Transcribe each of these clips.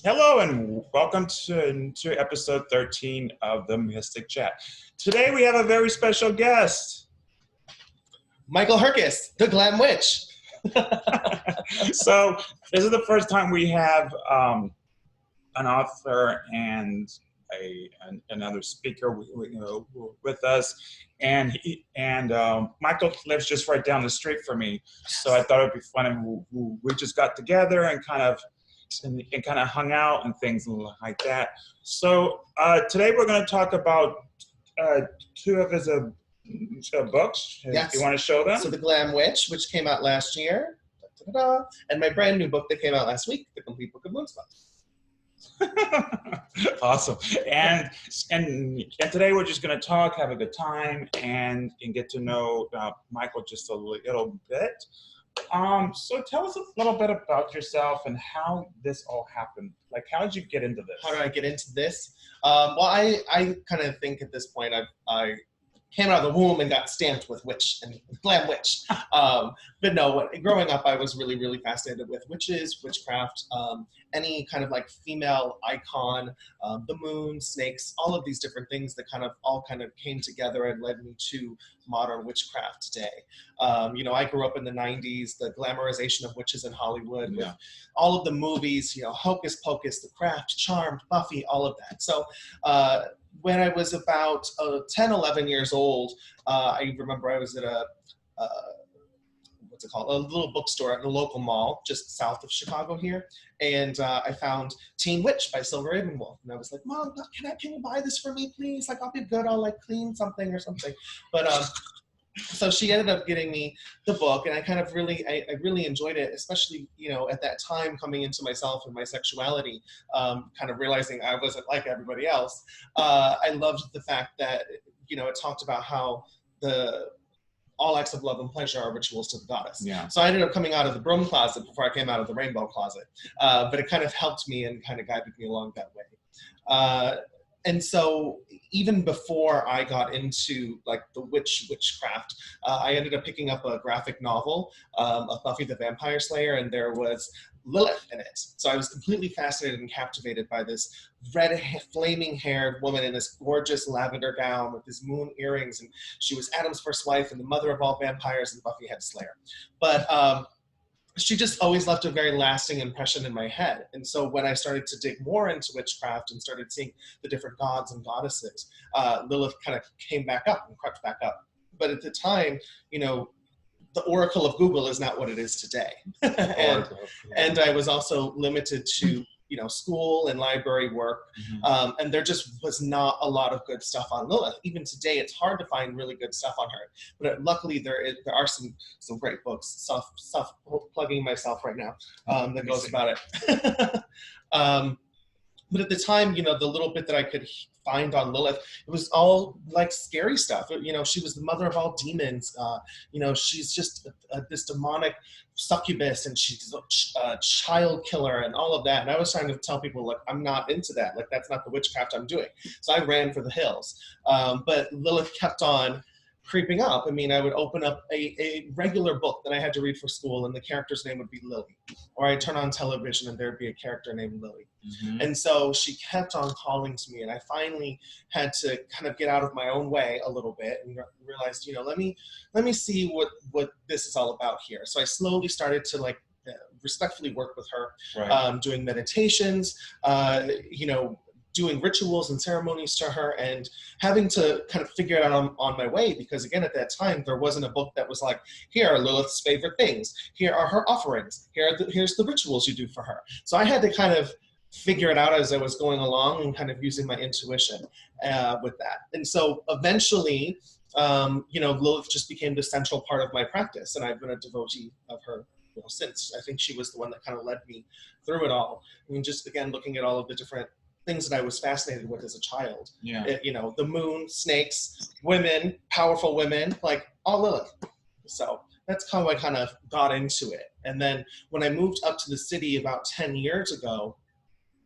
Hello and welcome to episode 13 of the Mystic Chat. Today we have a very special guest. Michael Herkes, the Glam Witch. So this is the first time we have an author and another speaker with us, and Michael lives just right down the street from me. So I thought it'd be fun, and we just got together and kind of hung out and things like that. So today we're going to talk about two of his books. Yes. You want to show them? So the Glam Witch, which came out last year, and my brand new book that came out last week, The Complete Book of Moonspots. Awesome. And today we're just going to talk, have a good time, and get to know Michael just a little bit. So tell us a little bit about yourself and how this all happened. Like, how did you get into this? How did I get into this? Well, I kind of think at this point I came out of the womb and got stamped with witch and Glam Witch. But no, growing up, I was really, really fascinated with witches, witchcraft, any kind of like female icon, the moon, snakes, all of these different things that all came together and led me to modern witchcraft today. I grew up in the 90s, the glamorization of witches in Hollywood, with all of the movies, Hocus Pocus, The Craft, Charmed, Buffy, all of that. So when I was about 10, 11 years old, I remember I was at a little bookstore at the local mall just south of Chicago here, and I found Teen Witch by Silver Ravenwolf, and I was like, Mom, can you buy this for me, please? Like, I'll be good, I'll like clean something or something. But so she ended up getting me the book, and I really enjoyed it, especially, at that time, coming into myself and my sexuality, kind of realizing I wasn't like everybody else. I loved the fact that, it talked about how all acts of love and pleasure are rituals to the goddess. Yeah. So I ended up coming out of the broom closet before I came out of the rainbow closet. But it kind of helped me and kind of guided me along that way. And so even before I got into like the witchcraft, I ended up picking up a graphic novel of Buffy the Vampire Slayer, and there was Lilith in it. So I was completely fascinated and captivated by this red flaming haired woman in this gorgeous lavender gown with these moon earrings, and she was Adam's first wife and the mother of all vampires, and Buffy had Slayer. But she just always left a very lasting impression in my head. And so when I started to dig more into witchcraft and started seeing the different gods and goddesses, Lilith kind of came back up and crept back up. But at the time, the Oracle of Google is not what it is today. and I was also limited to, school and library work. Mm-hmm. And there just was not a lot of good stuff on Lilith. Even today, it's hard to find really good stuff on her. But luckily, there are some great books. Self plugging myself right now that goes about it. But at the time, the little bit that I could find on Lilith, it was all like scary stuff. She was the mother of all demons. She's just this demonic succubus, and she's a child killer and all of that. And I was trying to tell people, like, I'm not into that. Like, that's not the witchcraft I'm doing. So I ran for the hills. But Lilith kept on creeping up. I mean, I would open up a regular book that I had to read for school, and the character's name would be Lily. Or I'd turn on television and there'd be a character named Lily. Mm-hmm. And so she kept on calling to me, and I finally had to kind of get out of my own way a little bit and realized, let me see what this is all about here. So I slowly started to respectfully work with her, Right. Doing meditations, doing rituals and ceremonies to her, and having to kind of figure it out on my way, because again, at that time, there wasn't a book that was like, here are Lilith's favorite things, here are her offerings, here's the rituals you do for her. So I had to kind of figure it out as I was going along and kind of using my intuition with that. And so eventually, Lilith just became the central part of my practice, and I've been a devotee of her since. I think she was the one that kind of led me through it all. I mean, just again, looking at all of the different things that I was fascinated with as a child. Yeah. The moon, snakes, women, powerful women, like all Lilith. So that's how I kind of got into it. And then when I moved up to the city about 10 years ago,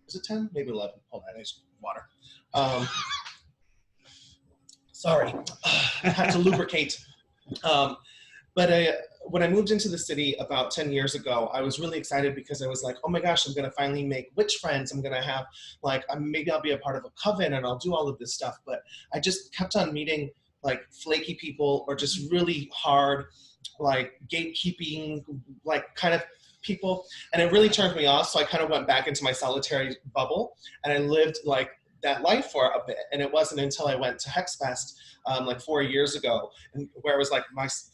was it 10? Maybe 11. Hold on, I need water. Sorry, I had to lubricate. But when I moved into the city about 10 years ago, I was really excited because I was like, oh my gosh, I'm going to finally make witch friends. I'm going to have, like, maybe I'll be a part of a coven and I'll do all of this stuff. But I just kept on meeting, like, flaky people or just really hard, like, gatekeeping, like, kind of people. And it really turned me off. So I kind of went back into my solitary bubble and I lived, like, that life for a bit. And it wasn't until I went to HexFest like 4 years ago, and where it was like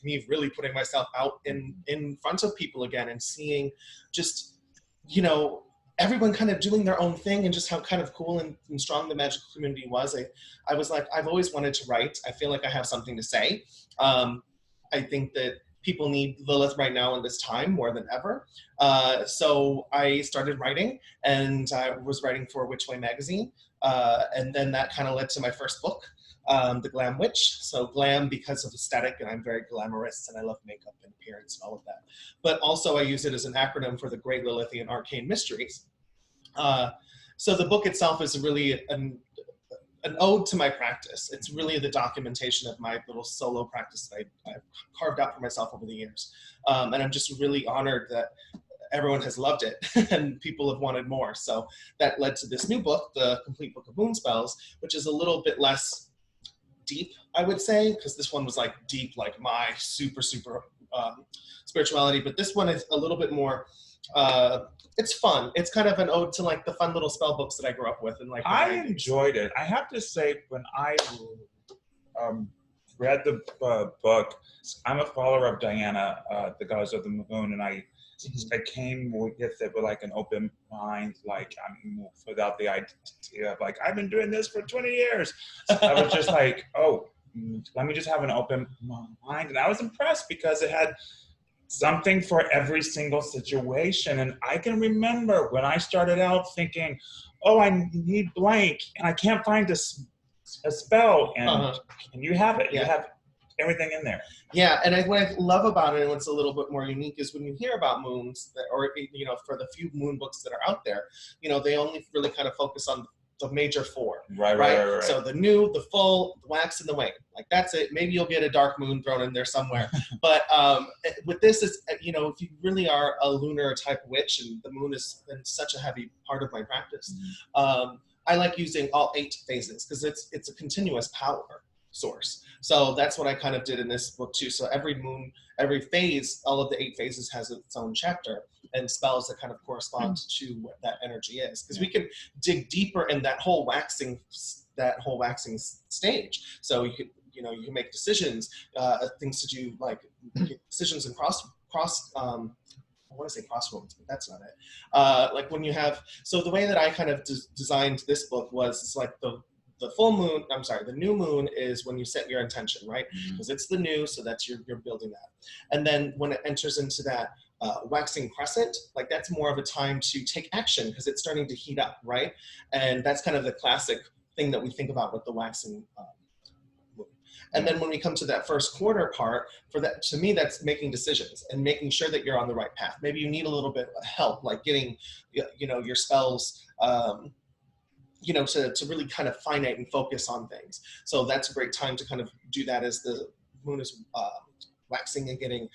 me really putting myself out in front of people again and seeing just, you know, everyone kind of doing their own thing and just how kind of cool and strong the magical community was. I was like, I've always wanted to write. I feel like I have something to say. I think that people need Lilith right now in this time more than ever. So I started writing, and I was writing for Witch Way magazine. And then that kind of led to my first book, The Glam Witch. So glam because of aesthetic, and I'm very glamorous, and I love makeup and appearance and all of that. But also I use it as an acronym for the Great Lilithian Arcane Mysteries. So the book itself is really an ode to my practice. It's really the documentation of my little solo practice that I've carved out for myself over the years. And I'm just really honored that everyone has loved it and people have wanted more. So that led to this new book, The Complete Book of Moon Spells, which is a little bit less deep, I would say, because this one was like deep, like my super spirituality. But this one is a little bit more, it's fun. It's kind of an ode to like the fun little spell books that I grew up with. And like I enjoyed it. I have to say, when I read the book, I'm a follower of Diana, the goddess of the moon, and I came with it with like an open mind, like I'm without the idea of like, I've been doing this for 20 years. So I was just like, oh, let me just have an open mind. And I was impressed because it had something for every single situation. And I can remember when I started out thinking, oh, I need blank and I can't find a spell. And you have it. You have everything in there. Yeah, and what I love about it, and what's a little bit more unique, is when you hear about moons, or you know, for the few moon books that are out there, you know, they only really kind of focus on the major four. Right. So the new, the full, the wax, and the wane. Like that's it. Maybe you'll get a dark moon thrown in there somewhere. But with this, is, you know, if you really are a lunar type witch, and the moon has been such a heavy part of my practice, I like using all 8 phases because it's a continuous power source. So that's what I kind of did in this book too. So every moon, every phase, all of the 8 phases has its own chapter and spells that kind of correspond to what that energy is. Because we can dig deeper in that whole waxing stage. So you could, you know, you can make decisions, things to do, like decisions and cross I want to say crossroads, but that's not it. Like when you have, so the way that I kind of designed this book was, it's like the full moon, I'm sorry, the new moon is when you set your intention, right? Because it's the new, so that's you're building that. And then when it enters into that waxing crescent, like that's more of a time to take action because it's starting to heat up, right? And that's kind of the classic thing that we think about with the waxing moon. And then when we come to that first quarter part, for that, to me, that's making decisions and making sure that you're on the right path. Maybe you need a little bit of help, like getting, you know, your spells, you know, to really kind of finite and focus on things. So that's a great time to kind of do that as the moon is waxing and getting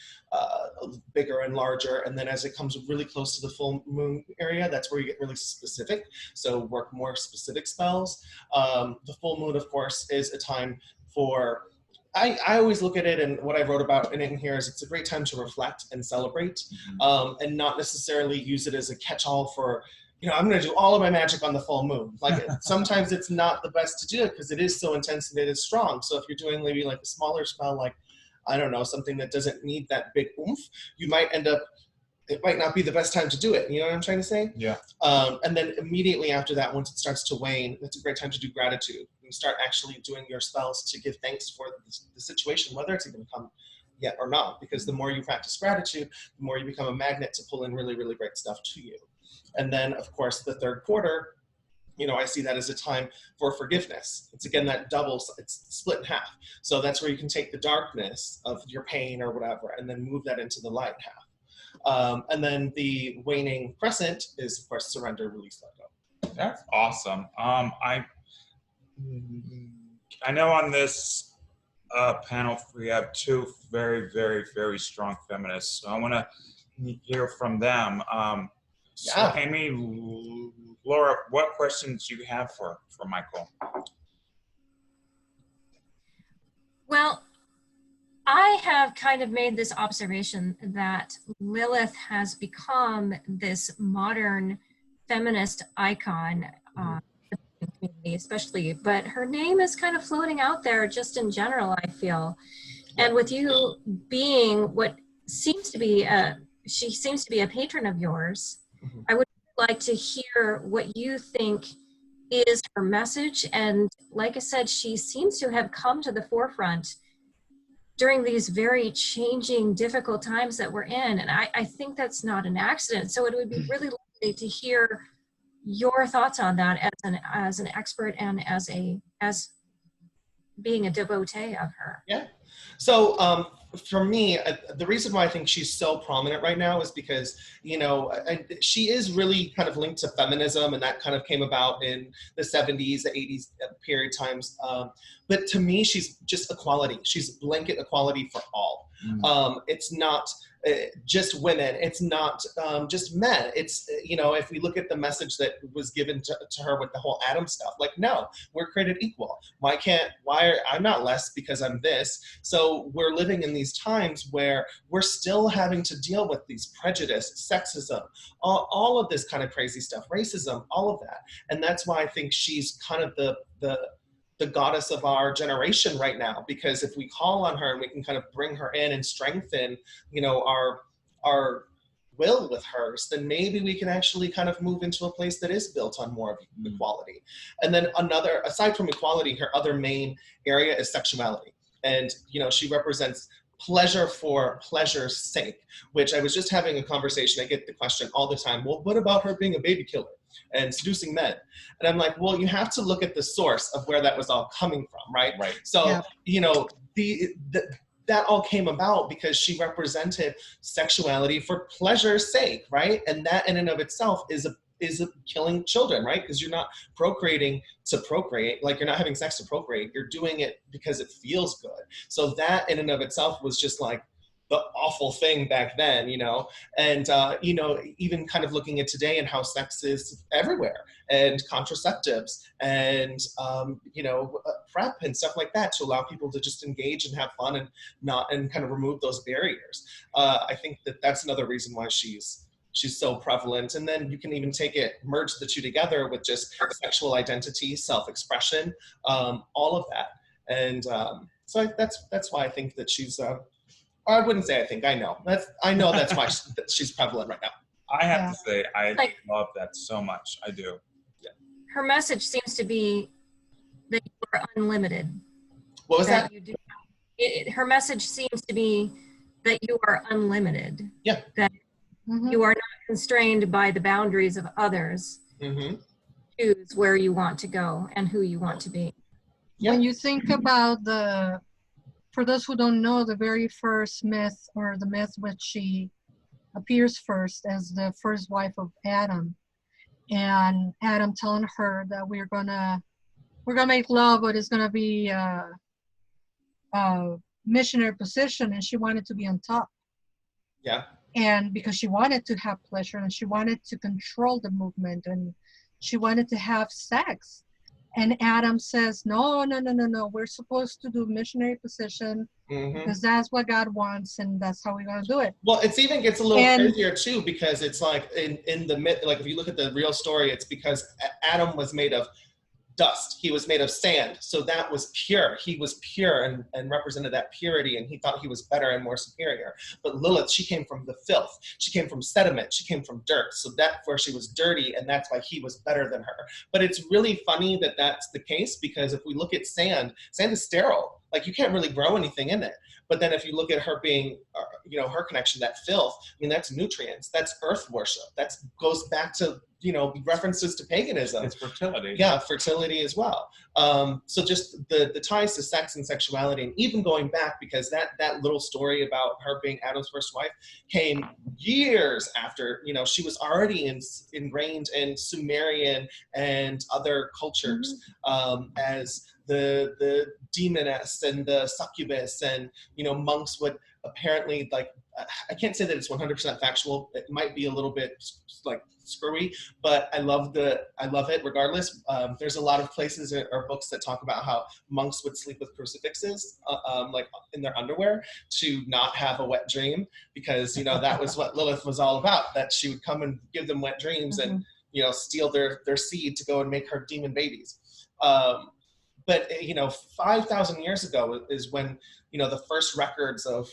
bigger and larger. And then as it comes really close to the full moon area, that's where you get really specific. So work more specific spells. The full moon, of course, is a time for, I always look at it, and what I wrote about in here is it's a great time to reflect and celebrate, and not necessarily use it as a catch-all for, you know, I'm going to do all of my magic on the full moon. Like sometimes it's not the best to do it because it is so intense and it is strong. So if you're doing maybe like a smaller spell, like, I don't know, something that doesn't need that big oomph, you might end up, it might not be the best time to do it. You know what I'm trying to say? Yeah. And then immediately after that, once it starts to wane, it's a great time to do gratitude. You start actually doing your spells to give thanks for the situation, whether it's even come yet or not, because the more you practice gratitude, the more you become a magnet to pull in really, really great stuff to you. And then, of course, the third quarter, you know, I see that as a time for forgiveness. It's again that double, it's split in half. So that's where you can take the darkness of your pain or whatever and then move that into the light half. And then the waning crescent is, of course, surrender, release, let go. That's awesome. I know on this panel, we have two very, very, very strong feminists. So I want to hear from them. So Yeah. Amy, Laura, what questions do you have for Michael? Well, I have kind of made this observation that Lilith has become this modern feminist icon, the community especially, but her name is kind of floating out there just in general, I feel. And with you being what seems to be she seems to be a patron of yours, I would like to hear what you think is her message. And like I said, she seems to have come to the forefront during these very changing, difficult times that we're in. And I think that's not an accident. So it would be really lovely to hear your thoughts on that as an expert and as being a devotee of her. Yeah. So for me, the reason why I think she's so prominent right now is because, you know, she is really kind of linked to feminism, and that kind of came about in the 70s, the 80s period times. But to me, she's just equality. She's blanket equality for all. It's not just women. It's not just men. It's, you know, if we look at the message that was given to her with the whole Adam stuff, like, no, we're created equal. I'm not less because I'm this. So we're living in these times where we're still having to deal with these prejudice, sexism, all of this kind of crazy stuff, racism, all of that. And that's why I think she's kind of the goddess of our generation right now, because if we call on her and we can kind of bring her in and strengthen, you know, our will with hers, then maybe we can actually kind of move into a place that is built on more of equality. And then aside from equality, her other main area is sexuality. And, you know, she represents pleasure for pleasure's sake, which I was just having a conversation. I get the question all the time, well, what about her being a baby killer and seducing men? And I'm like, well, you have to look at the source of where that was all coming from, right? Right. So, you know, that all came about because she represented sexuality for pleasure's sake, right? And that in and of itself is killing children, right? Because you're not procreating to procreate, like you're not having sex to procreate, you're doing it because it feels good. So that in and of itself was just like the awful thing back then, you know? And, you know, even kind of looking at today and how sex is everywhere, and contraceptives and, you know, PrEP and stuff like that to allow people to just engage and have fun and kind of remove those barriers. I think that's another reason why she's so prevalent. And then you can even merge the two together with just sexual identity, self-expression, all of that. And so that's why I think that she's, I wouldn't say I think, I know. I know that's why she's prevalent right now. I have to say, I love that so much. I do. Yeah. Her message seems to be that you are unlimited. What was that? Her message seems to be that you are unlimited. Yeah. That you are not constrained by the boundaries of others. Choose where you want to go and who you want to be. Yeah. When you think about for those who don't know, the very first myth, or the myth which she appears first as the first wife of Adam, and Adam telling her that we're gonna make love, but it's gonna be a missionary position, and she wanted to be on top. Yeah. And because she wanted to have pleasure, and she wanted to control the movement, and she wanted to have sex. And Adam says, no, we're supposed to do missionary position because that's what God wants, and that's how we're going to do it. Well, it even gets a little crazier too, because it's like in the myth, like if you look at the real story, it's because Adam was made of dust. He was made of sand. So that was pure. He was pure and represented that purity, and he thought he was better and more superior. But Lilith, she came from the filth. She came from sediment. She came from dirt. So that's where she was dirty, and that's why he was better than her. But it's really funny that that's the case, because if we look at sand is sterile. Like, you can't really grow anything in it. But then if you look at her being, you know, her connection, that filth, I mean, that's nutrients, that's earth worship. That goes back to references to paganism. It's fertility. Yeah, fertility as well. So just the ties to sex and sexuality, and even going back, because that little story about her being Adam's first wife came years after, she was already ingrained in Sumerian and other cultures, as the demoness and the succubus, and monks would apparently, like, I can't say that it's 100% factual. It might be a little bit like screwy, but I love it regardless. There's a lot of places or books that talk about how monks would sleep with crucifixes, like in their underwear, to not have a wet dream, because that was what Lilith was all about. That she would come and give them wet dreams and steal their seed to go and make her demon babies. But 5,000 years ago is when the first records of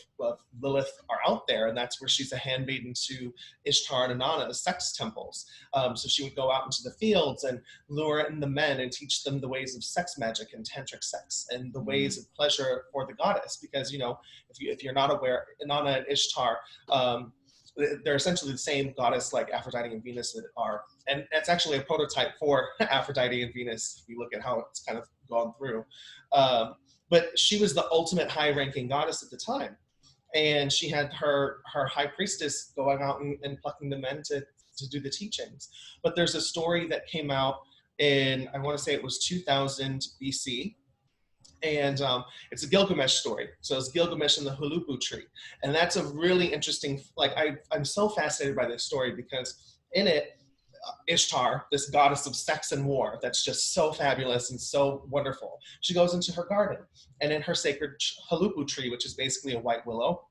Lilith are out there, and that's where she's a handmaiden to Ishtar and Inanna's sex temples. So she would go out into the fields and lure in the men and teach them the ways of sex magic and tantric sex and the ways of pleasure for the goddess. Because if you're not aware, Inanna and Ishtar, they're essentially the same goddess like Aphrodite and Venus are. And it's actually a prototype for Aphrodite and Venus, if you look at how it's kind of gone through. But she was the ultimate high-ranking goddess at the time. And she had her high priestess going out and plucking the men to do the teachings. But there's a story that came out in, I want to say it was 2000 BC. And it's a Gilgamesh story. So it's Gilgamesh and the Halupu tree. And that's a really interesting, I'm so fascinated by this story, because in it, Ishtar, this goddess of sex and war, that's just so fabulous and so wonderful, she goes into her garden, and in her sacred Halupu tree, which is basically a white willow,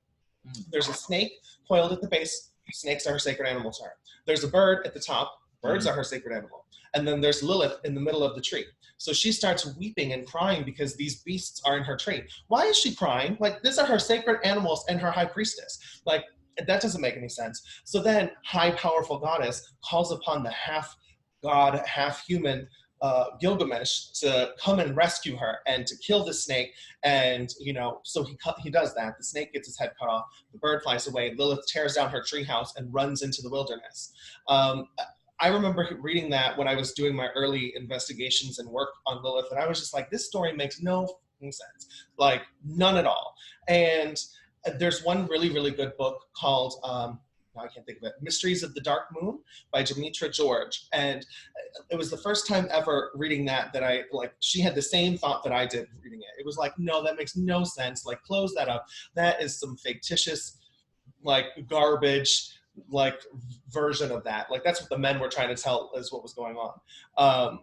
there's a snake coiled at the base. Snakes are her sacred animal to her. There's a bird at the top. Birds are her sacred animal. And then there's Lilith in the middle of the tree. So she starts weeping and crying because these beasts are in her tree. Why is she crying? Like, these are her sacred animals and her high priestess. Like, that doesn't make any sense. So then high powerful goddess calls upon the half god, half human Gilgamesh to come and rescue her and to kill the snake. And, so he does that. The snake gets his head cut off. The bird flies away. Lilith tears down her treehouse and runs into the wilderness. I remember reading that when I was doing my early investigations and work on Lilith, and I was just like, this story makes no sense. Like, none at all. And there's one really, really good book called, I can't think of it, Mysteries of the Dark Moon by Demetra George. And it was the first time ever reading that she had the same thought that I did reading it. It was like, no, that makes no sense. Like, close that up. That is some fictitious, garbage, version of that. Like, that's what the men were trying to tell is what was going on.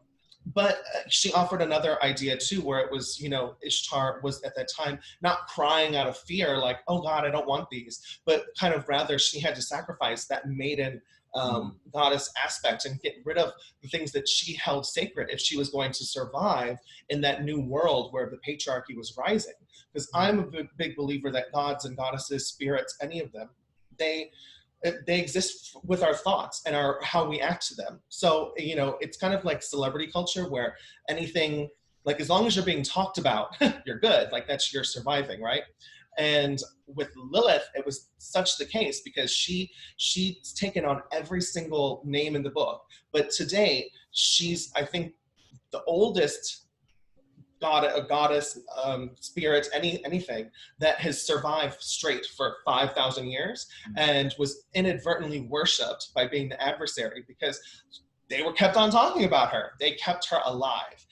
But she offered another idea too, where it was, Ishtar was at that time not crying out of fear, like, oh God, I don't want these, but kind of rather she had to sacrifice that maiden goddess aspect and get rid of the things that she held sacred if she was going to survive in that new world where the patriarchy was rising. Because I'm a big believer that gods and goddesses, spirits, any of them, they exist with our thoughts and how we act to them. So, it's kind of like celebrity culture where anything, like, as long as you're being talked about, you're good. Like, you're surviving, right? And with Lilith, it was such the case because she's taken on every single name in the book. But today, she's, I think, the oldest goddess, spirit, anything that has survived straight for 5,000 years and was inadvertently worshipped by being the adversary because they were kept on talking about her. They kept her alive.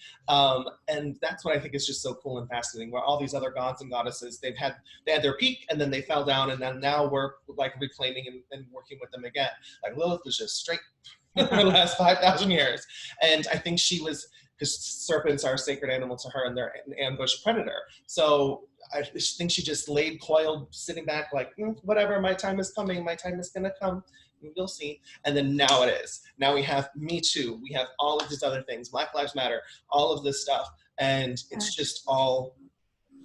And that's what I think is just so cool and fascinating, where all these other gods and goddesses, they had their peak and then they fell down, and then now we're reclaiming and working with them again. Like, Lilith was just straight for the last 5,000 years. And I think she was, because serpents are a sacred animal to her and they're an ambush predator. So I think she just laid coiled, sitting back like, whatever, my time is coming, my time is gonna come, you'll see. And then now it is. Now we have Me Too, we have all of these other things, Black Lives Matter, all of this stuff. And it's just all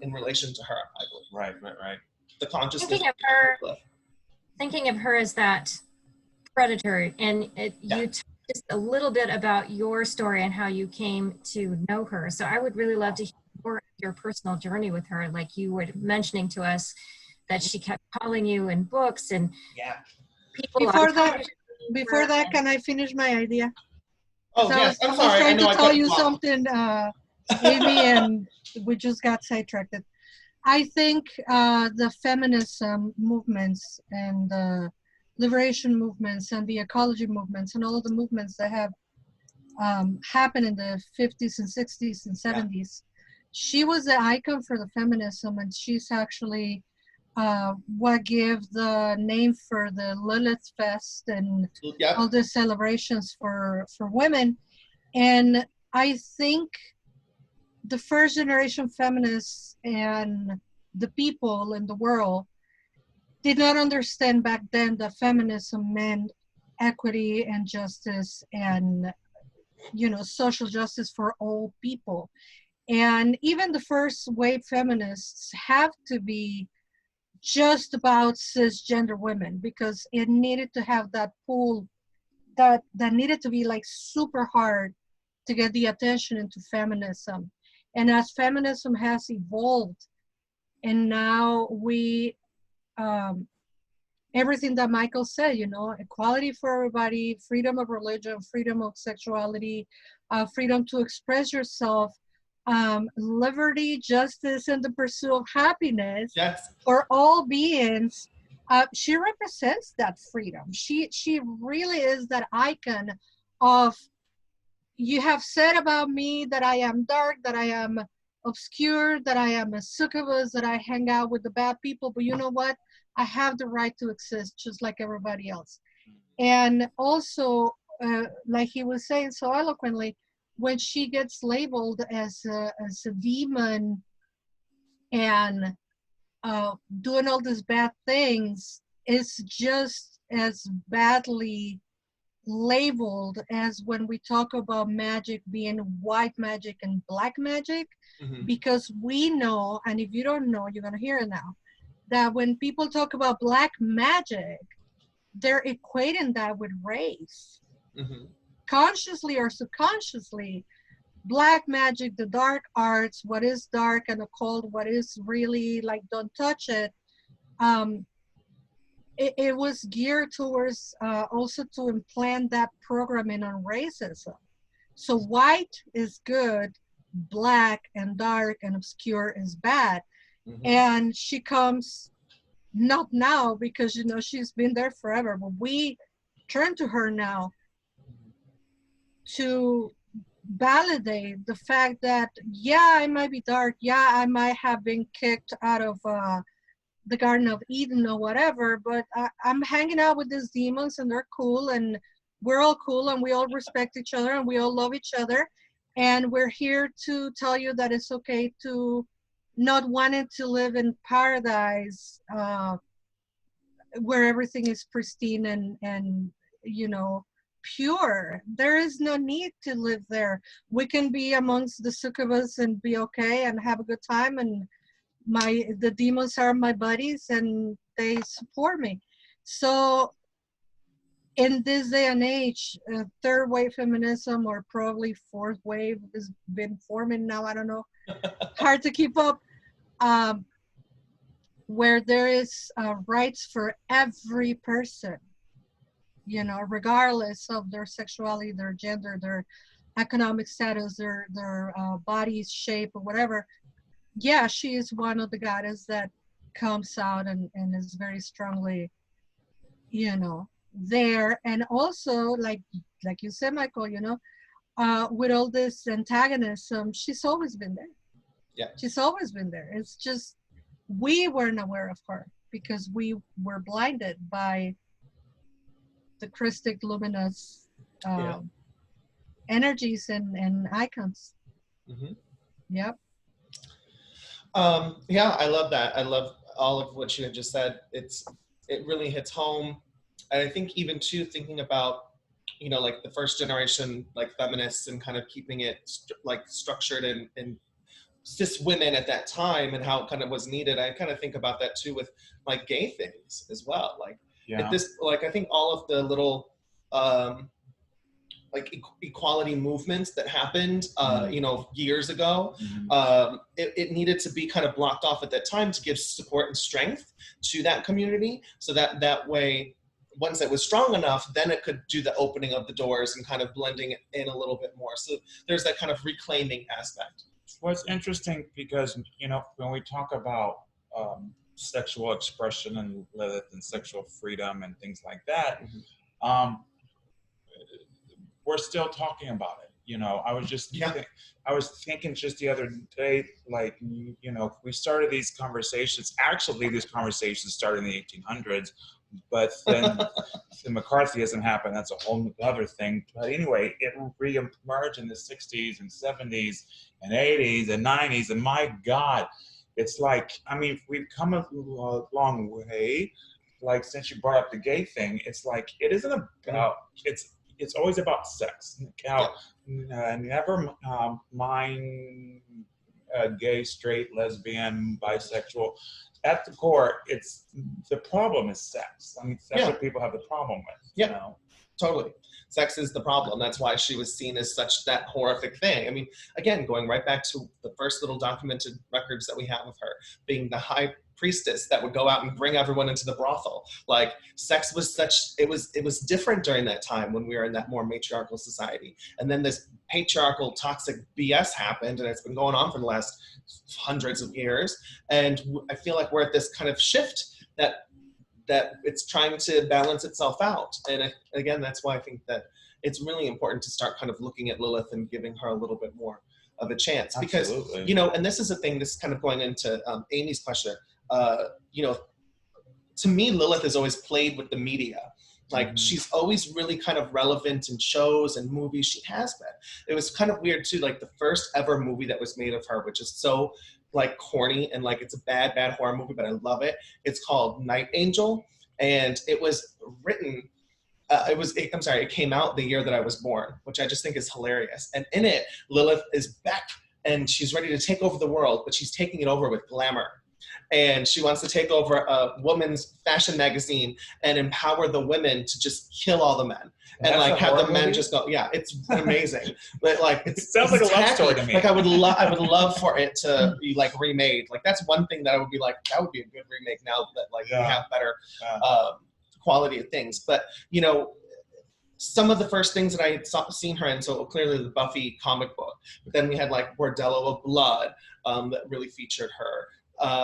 in relation to her, I believe. Right. The consciousness. Thinking of her as that predator, and you talked just a little bit about your story and how you came to know her. So I would really love to hear more of your personal journey with her. Like you were mentioning to us that she kept calling you in books and people. Before that, before that, can I finish my idea? Oh, yes. I I'm was sorry. I trying know to I tell cut you off. something, Amy, and we just got sidetracked. I think the feminism movements and the liberation movements and the ecology movements and all of the movements that have happened in the 50s and 60s and 70s, she was the icon for the feminism, and she's actually what gave the name for the Lilith Fest and Yep. all the celebrations for women. And I think the first generation feminists and the people in the world did not understand back then that feminism meant equity and justice and, you know, social justice for all people. And even the first wave feminists have to be just about cisgender women, because it needed to have that pull that needed to be like super hard to get the attention into feminism. And as feminism has evolved, and now we everything that Michael said, you know, equality for everybody, freedom of religion, freedom of sexuality, freedom to express yourself, liberty, justice, and the pursuit of happiness Yes. for all beings. She represents that freedom. She really is that icon of, you have said about me that I am dark, that I am obscure, that I am a succubus, that I hang out with the bad people, but you know what? I have the right to exist just like everybody else. And also, like he was saying so eloquently, when she gets labeled as a demon and doing all these bad things, is just as badly labeled as when we talk about magic being white magic and black magic, because we know, and if you don't know, you're going to hear it now, that when people talk about black magic, they're equating that with race. Consciously or subconsciously, black magic, the dark arts, what is dark and occult, what is really like, don't touch it, it was geared towards also to implant that programming on racism. So white is good, black and dark and obscure is bad. And she comes, not now, because, you know, she's been there forever, but we turn to her now to validate the fact that, yeah, I might be dark, yeah, I might have been kicked out of the Garden of Eden or whatever, but I'm hanging out with these demons and they're cool and we're all cool and we all respect each other and we all love each other. And we're here to tell you that it's okay to not wanting to live in paradise where everything is pristine and you know, pure. There is no need to live there. We can be amongst the succubus and be okay and have a good time, and the demons are my buddies and they support me. So in this day and age, third wave feminism, or probably fourth wave, has been forming now, I don't know, hard to keep up, where there is rights for every person, you know, regardless of their sexuality, their gender, their economic status, their body's shape or whatever. Yeah, she is one of the goddess that comes out and is very strongly, you know, there. And also, like you said, Michael, you know, with all this antagonism, she's always been there. Yeah. She's always been there. It's just we weren't aware of her because we were blinded by the Christic luminous energies and icons. Yep. Yeah, I love that. I love all of what you had just said. It really hits home. And I think even too, thinking about, you know, like the first generation, like feminists and kind of keeping it like structured and cis women at that time and how it kind of was needed. I kind of think about that too with like gay things as well. Like at this, like I think all of the little like equality movements that happened, you know, years ago, it needed to be kind of blocked off at that time to give support and strength to that community, so that way, once it was strong enough, then it could do the opening of the doors and kind of blending it in a little bit more. So there's that kind of reclaiming aspect. Well, it's interesting because, you know, when we talk about sexual expression and Lilith and sexual freedom and things like that, we're still talking about it. You know, I was thinking just the other day, like, you know, we started these conversations. Actually, these conversations started in the 1800s, but then the McCarthyism happened. That's a whole other thing. But anyway, it re-emerged in the 60s and 70s and 80s and 90s. And my God, it's like, I mean, we've come a long way. Like, since you brought up the gay thing, it's like, it isn't about, it's always about sex. Never mind gay, straight, lesbian, bisexual. At the core, it's the problem is sex. I mean, that's what people have the problem with. Yeah, you know? Totally. Sex is the problem. That's why she was seen as such that horrific thing. I mean, again, going right back to the first little documented records that we have of her being the high priestess that would go out and bring everyone into the brothel. Like, sex was such, it was different during that time when we were in that more matriarchal society. And then this patriarchal toxic BS happened, and it's been going on for the last hundreds of years. And I feel like we're at this kind of shift that it's trying to balance itself out. And again, that's why I think that it's really important to start kind of looking at Lilith and giving her a little bit more of a chance. Because, you know, and this is a thing, this is kind of going into Amy's question, you know, to me, Lilith has always played with the media. Like, she's always really kind of relevant in shows and movies. She has been. It was kind of weird too, like the first ever movie that was made of her, which is so like corny and like it's a bad horror movie, but I love it. It's called Night Angel, and it was written, it came out the year that I was born, which I just think is hilarious. And in it, Lilith is back and she's ready to take over the world, but she's taking it over with glamour. And she wants to take over a woman's fashion magazine and empower the women to just kill all the men. And like have the men just go, yeah, it's amazing. But like, it sounds like a love story to me. Like I would love for it to be like remade. Like that's one thing that I would be like, that would be a good remake now that like we have better quality of things. But you know, some of the first things that I had seen her in, so clearly the Buffy comic book, but then we had like Bordello of Blood that really featured her.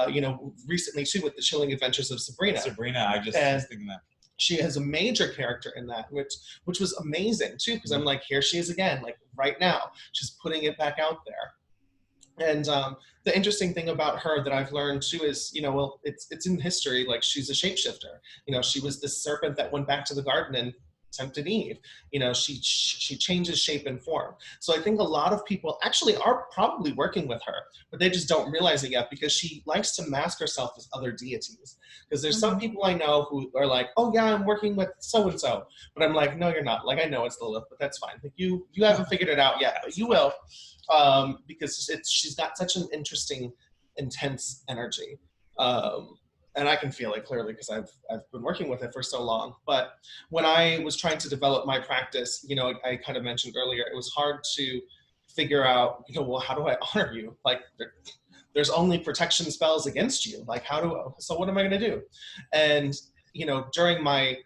You know, recently too with the Chilling Adventures of Sabrina. I just was thinking that. She has a major character in that, which was amazing too, because I'm like, here she is again, like right now, she's putting it back out there. And the interesting thing about her that I've learned too is, you know, well, it's in history, like she's a shapeshifter. You know, she was this serpent that went back to the garden and tempted Eve. You know, she changes shape and form. So I think a lot of people actually are probably working with her, but they just don't realize it yet because she likes to mask herself as other deities. Because there's some people I know who are like, oh yeah, I'm working with so-and-so. But I'm like, no, you're not. Like, I know it's Lilith, but that's fine. Like you haven't figured it out yet, but you will. Because she's got such an interesting, intense energy. And I can feel it clearly because I've been working with it for so long. But when I was trying to develop my practice, you know, I kind of mentioned earlier, it was hard to figure out, you know, well, how do I honor you? Like, there's only protection spells against you. Like, so what am I going to do? And, you know, during my,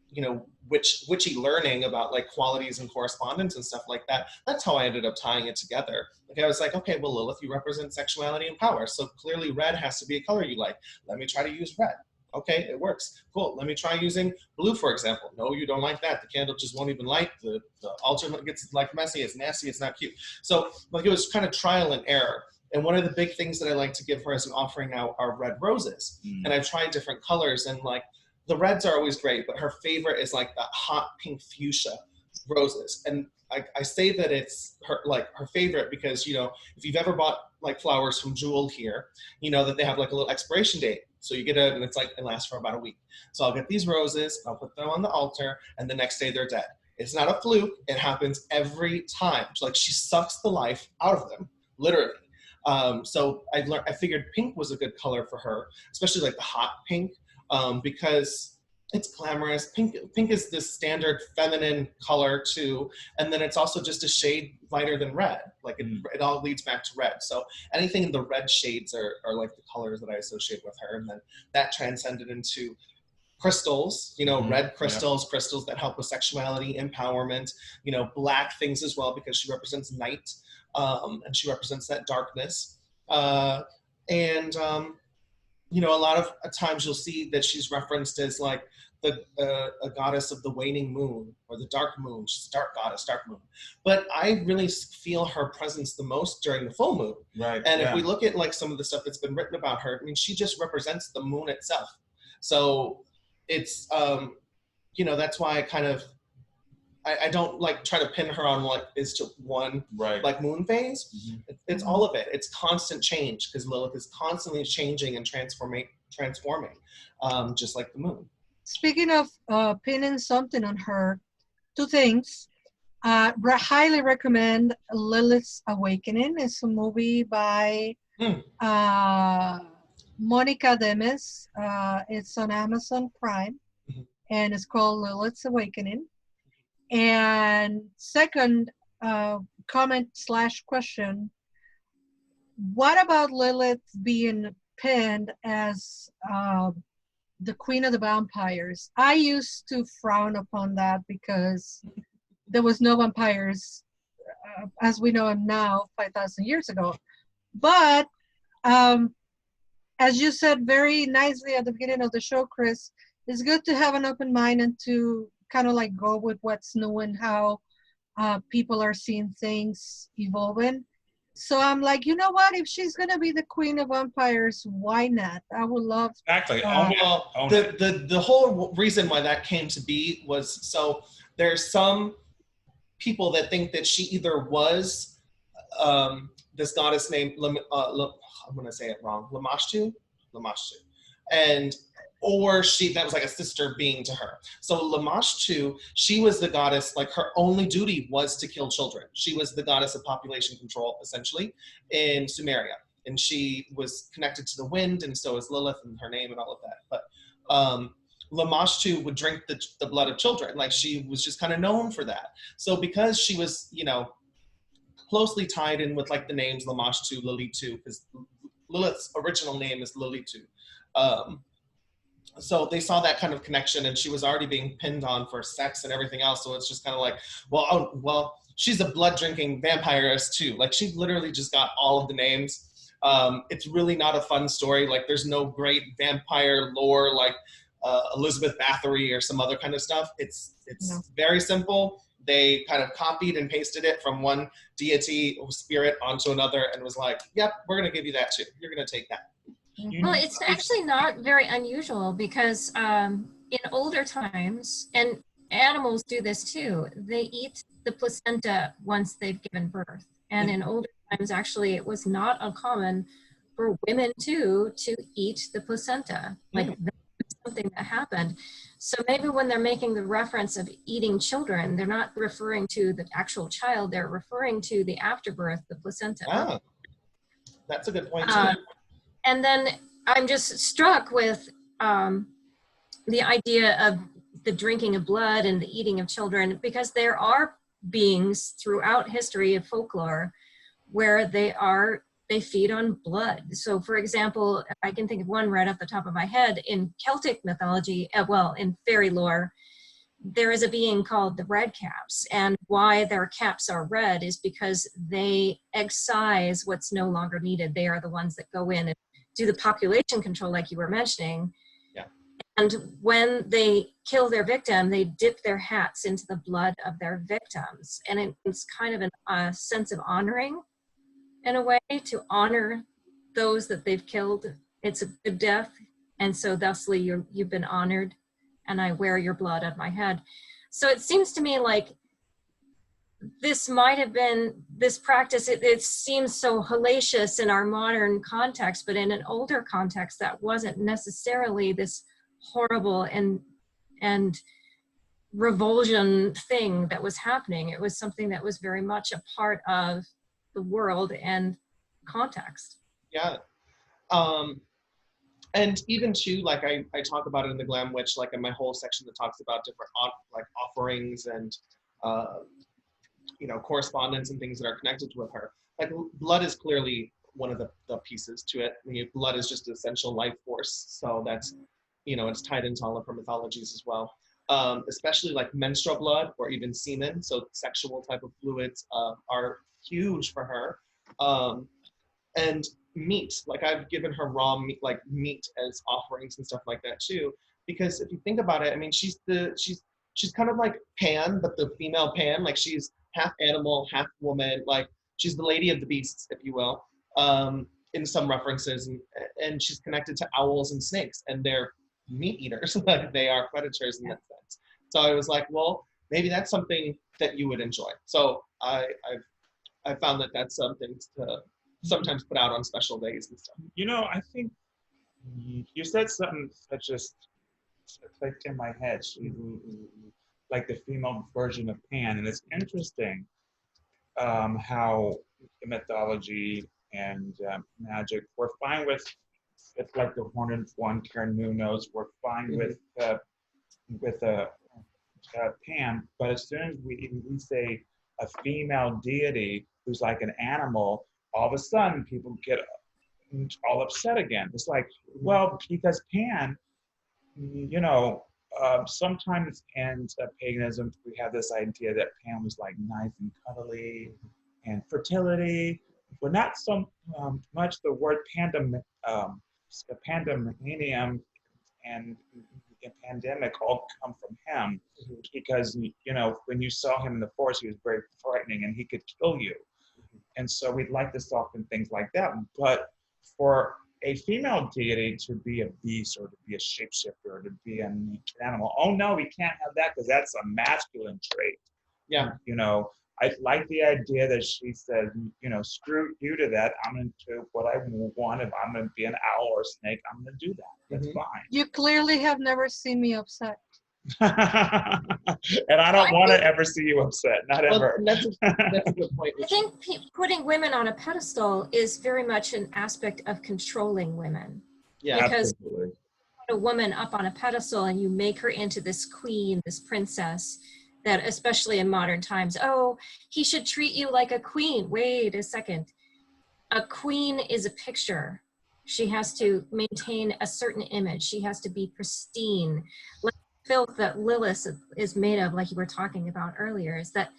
you know, witchy learning about like qualities and correspondence and stuff like that, that's how I ended up tying it together. Like I was like, okay, well, Lilith, you represent sexuality and power. So clearly red has to be a color you like. Let me try to use red. Okay, it works. Cool. Let me try using blue, for example. No, you don't like that. The candle just won't even light. The altar gets like messy. It's nasty. It's not cute. So like it was kind of trial and error. And one of the big things that I like to give her as an offering now are red roses. And I've tried different colors and like, the reds are always great, but her favorite is like the hot pink fuchsia roses. And I say that it's her favorite because, you know, if you've ever bought like flowers from Jewel here, you know that they have like a little expiration date. So you get and it's like, it lasts for about a week. So I'll get these roses, I'll put them on the altar, and the next day they're dead. It's not a fluke. It happens every time. So like she sucks the life out of them, literally. So I figured pink was a good color for her, especially like the hot pink. Because it's glamorous. Pink is this standard feminine color too, and then it's also just a shade lighter than red. Like it all leads back to red. So anything in the red shades are like the colors that I associate with her, and then that transcended into crystals, red crystals, Yeah. crystals that help with sexuality, empowerment, black things as well, because she represents night, and she represents that darkness. A lot of times you'll see that she's referenced as like a goddess of the waning moon or the dark moon. She's a dark goddess, dark moon. But I really feel her presence the most during the full moon. Right. And yeah. if we look at like some of the stuff that's been written about her, I mean, she just represents the moon itself. So it's, that's why I don't like try to pin her on like is to one right. like moon phase. Mm-hmm. It's all of it. It's constant change, because Lilith is constantly changing and transforming, just like the moon. Speaking of pinning something on her, two things. Highly recommend Lilith's Awakening. It's a movie by Monica Demes. It's on Amazon Prime, and it's called Lilith's Awakening. And second, comment/question, what about Lilith being pinned as the queen of the vampires? I used to frown upon that because there was no vampires as we know them now 5,000 years ago. But as you said very nicely at the beginning of the show, Chris, it's good to have an open mind and to kind of like go with what's new and how people are seeing things evolving. So I'm like, you know what? If she's gonna be the queen of vampires, why not? I would love. Exactly. The whole reason why that came to be was, so there's some people that think that she either was this goddess named I'm gonna say it wrong, Lamashtu, and or that was like a sister being to her. So Lamashtu, she was the goddess, like her only duty was to kill children. She was the goddess of population control, essentially, in Sumeria. And she was connected to the wind, and so is Lilith and her name and all of that. But Lamashtu would drink the blood of children. Like, she was just kind of known for that. So because she was, closely tied in with like the names Lamashtu, Lilitu, because Lilith's original name is Lilitu. So they saw that kind of connection, and she was already being pinned on for sex and everything else. So it's just kind of like, well, she's a blood-drinking vampiress too. Like, she literally just got all of the names. It's really not a fun story. Like, there's no great vampire lore like Elizabeth Bathory or some other kind of stuff. It's very simple. They kind of copied and pasted it from one deity or spirit onto another, and was like, yep, we're going to give you that too. You're going to take that. Well, it's actually not very unusual, because in older times, and animals do this too, they eat the placenta once they've given birth. And in older times, actually, it was not uncommon for women too to eat the placenta. Like, that's something that happened. So maybe when they're making the reference of eating children, they're not referring to the actual child, they're referring to the afterbirth, the placenta. Ah, that's a good point too. And then I'm just struck with the idea of the drinking of blood and the eating of children, because there are beings throughout history of folklore where they feed on blood. So for example, I can think of one right off the top of my head. In Celtic mythology, in fairy lore, there is a being called the red caps, and why their caps are red is because they excise what's no longer needed. They are the ones that go in and do the population control, like you were mentioning. Yeah. And when they kill their victim, they dip their hats into the blood of their victims. And it's kind of a sense of honoring, in a way, to honor those that they've killed. It's a good death, and so thusly you've been honored, and I wear your blood on my head. So it seems to me like this might have been, this practice, it seems so hellacious in our modern context, but in an older context, that wasn't necessarily this horrible and revulsion thing that was happening. It was something that was very much a part of the world and context. Yeah. And even too, like I talk about it in the Glam Witch, like in my whole section that talks about different like offerings and correspondence and things that are connected with her. Like, blood is clearly one of the pieces to it. I mean, blood is just essential life force, so that's it's tied into all of her mythologies as well. Especially like menstrual blood or even semen, so sexual type of fluids are huge for her. And meat, like I've given her raw meat, like meat as offerings and stuff like that too. Because if you think about it, I mean, she's kind of like Pan, but the female Pan, like she's half animal, half woman, like she's the lady of the beasts, if you will, in some references, and she's connected to owls and snakes, and they're meat eaters, like they are predators in that sense. So I was like, well, maybe that's something that you would enjoy. So I found that that's something to sometimes put out on special days and stuff. I think you said something that just clicked in my head. Like the female version of Pan, and it's interesting how mythology and magic, we're fine with. It's like the Horned One, Carnunos. We're fine with Pan, but as soon as we say a female deity who's like an animal, all of a sudden people get all upset again. It's like, well, because Pan, sometimes in paganism we have this idea that Pan was like nice and cuddly and fertility, but not so much the word pandemonium and pandemic all come from him, because when you saw him in the forest, he was very frightening and he could kill you. And so we'd like to soften things like that. But for a female deity to be a beast or to be a shapeshifter or to be an animal, oh no, we can't have that because that's a masculine trait. Yeah. I like the idea that she said, screw you to that. I'm going to do what I want. If I'm going to be an owl or a snake, I'm going to do that. That's fine. You clearly have never seen me upset. And I don't want to ever see you upset. Not ever. That's a good point. I think putting women on a pedestal is very much an aspect of controlling women. Yeah, because absolutely. you put a woman up on a pedestal and you make her into this queen, this princess, that especially in modern times, oh, he should treat you like a queen. Wait a second. A queen is a picture. She has to maintain a certain image. She has to be pristine. Like the filth that Lilith is made of, like you were talking about earlier, is that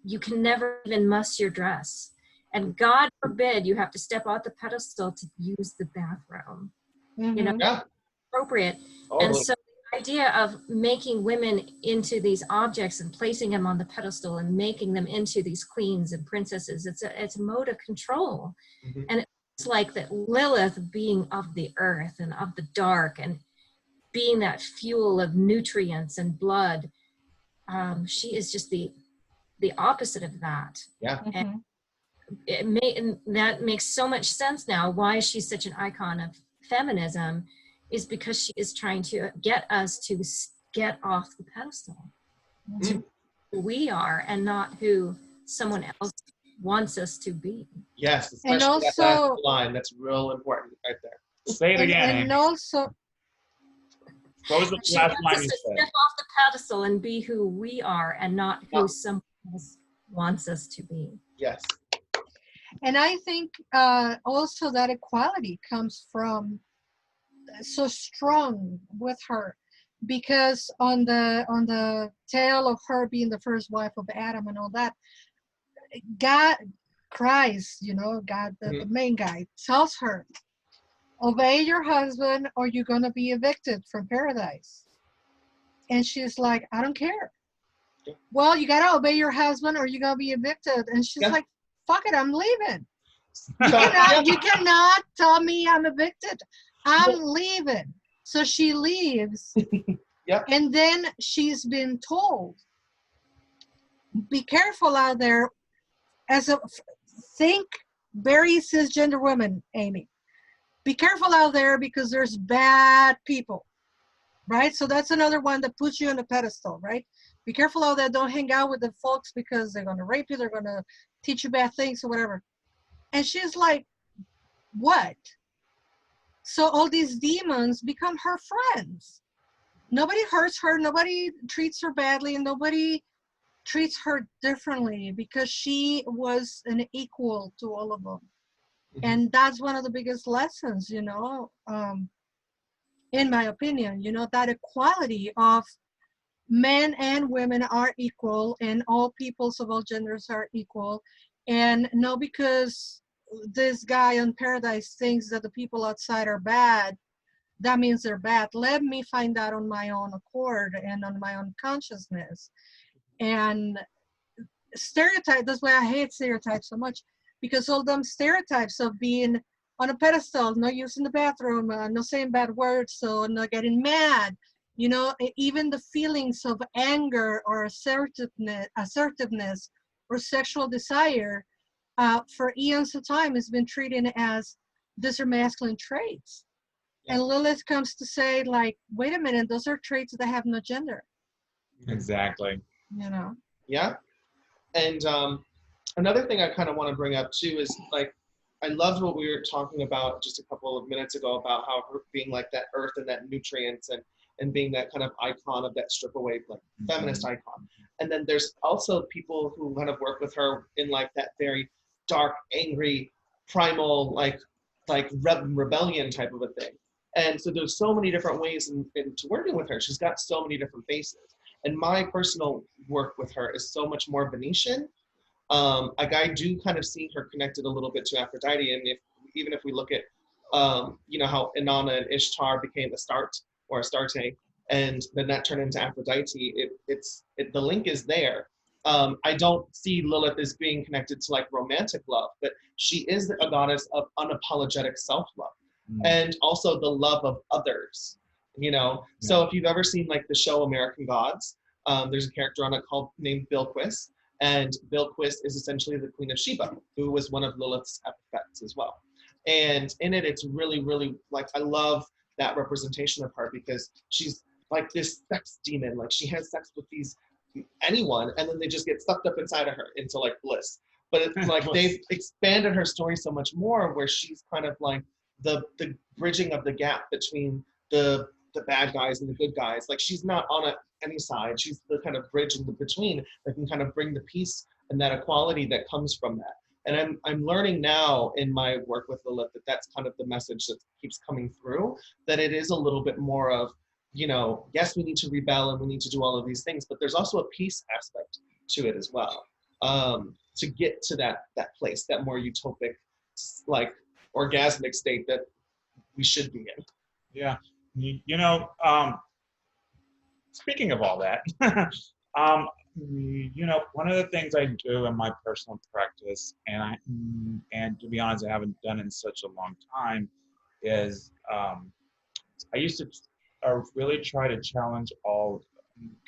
you can never even muss your dress. And God forbid you have to step off the pedestal to use the bathroom. Yeah. Appropriate. Totally. And so the idea of making women into these objects and placing them on the pedestal and making them into these queens and princesses, it's a mode of control. And it's like that Lilith being of the earth and of the dark and being that fuel of nutrients and blood, she is just the opposite of that. Yeah. And that makes so much sense now why she's such an icon of feminism, is because she is trying to get us to get off the pedestal to who we are and not who someone else wants us to be. Yes, especially And that also, last line. That's real important right there. Say it again. And also, what was the She last wants line us you to said? step off the pedestal and be who we are and not who someone else wants us to be. Yes. and I think also that equality comes from so strong with her, because on the tale of her being the first wife of Adam and all that, God cries, God, the main guy, tells her, obey your husband or you're going to be evicted from paradise. And she's like, I don't care. Well, you got to obey your husband or you're going to be evicted. And she's like, fuck it, I'm leaving. You cannot tell me I'm evicted. I'm leaving. So she leaves. And then she's been told, be careful out there. Think very cisgender women, Amy. Be careful out there because there's bad people, right? So that's another one that puts you on a pedestal, right? Be careful out there. Don't hang out with the folks because they're going to rape you. They're going to teach you bad things or whatever. And she's like, what? So all these demons become her friends. Nobody hurts her. Nobody treats her badly. And nobody treats her differently because she was an equal to all of them. And that's one of the biggest lessons, in my opinion, that equality of men and women are equal and all peoples of all genders are equal. And not because this guy on Paradise thinks that the people outside are bad, that means they're bad. Let me find that on my own accord and on my own consciousness. And stereotype, that's why I hate stereotypes so much, because all them stereotypes of being on a pedestal, not using the bathroom, not saying bad words, so not getting mad, even the feelings of anger or assertiveness or sexual desire, for eons of time has been treated as these are masculine traits. And Lilith comes to say, like, wait a minute, those are traits that have no gender. Exactly. Yeah. And another thing I kind of want to bring up too is, like, I loved what we were talking about just a couple of minutes ago about how her being like that earth and that nutrients and being that kind of icon of that strip away, like feminist icon. And then there's also people who kind of work with her in like that very dark, angry, primal, like rebellion type of a thing. And so there's so many different ways into working with her. She's got so many different faces. And my personal work with her is so much more Venetian. Like I do kind of see her connected a little bit to Aphrodite. And even if we look at, how Inanna and Ishtar became Astarte, and then that turned into Aphrodite, the link is there. I don't see Lilith as being connected to like romantic love, but she is a goddess of unapologetic self-love. And also the love of others, So if you've ever seen like the show American Gods, there's a character on it named Bilquis, and Bilquis is essentially the Queen of Sheba, who was one of Lilith's epithets as well. And in it, it's really, really, like, I love that representation of her because she's like this sex demon. Like she has sex with anyone, and then they just get sucked up inside of her into like bliss. But it's like they've expanded her story so much more, where she's kind of like the bridging of the gap between the bad guys and the good guys. Like she's not on any side. She's the kind of bridge in the between that can kind of bring the peace and that equality that comes from that. And I'm learning now in my work with Lilith that that's kind of the message that keeps coming through, that it is a little bit more of, yes, we need to rebel and we need to do all of these things, but there's also a peace aspect to it as well. To get to that place, that more utopic, like orgasmic state that we should be in. Yeah. Speaking of all that, one of the things I do in my personal practice, and to be honest, I haven't done in such a long time, is I used to really try to challenge all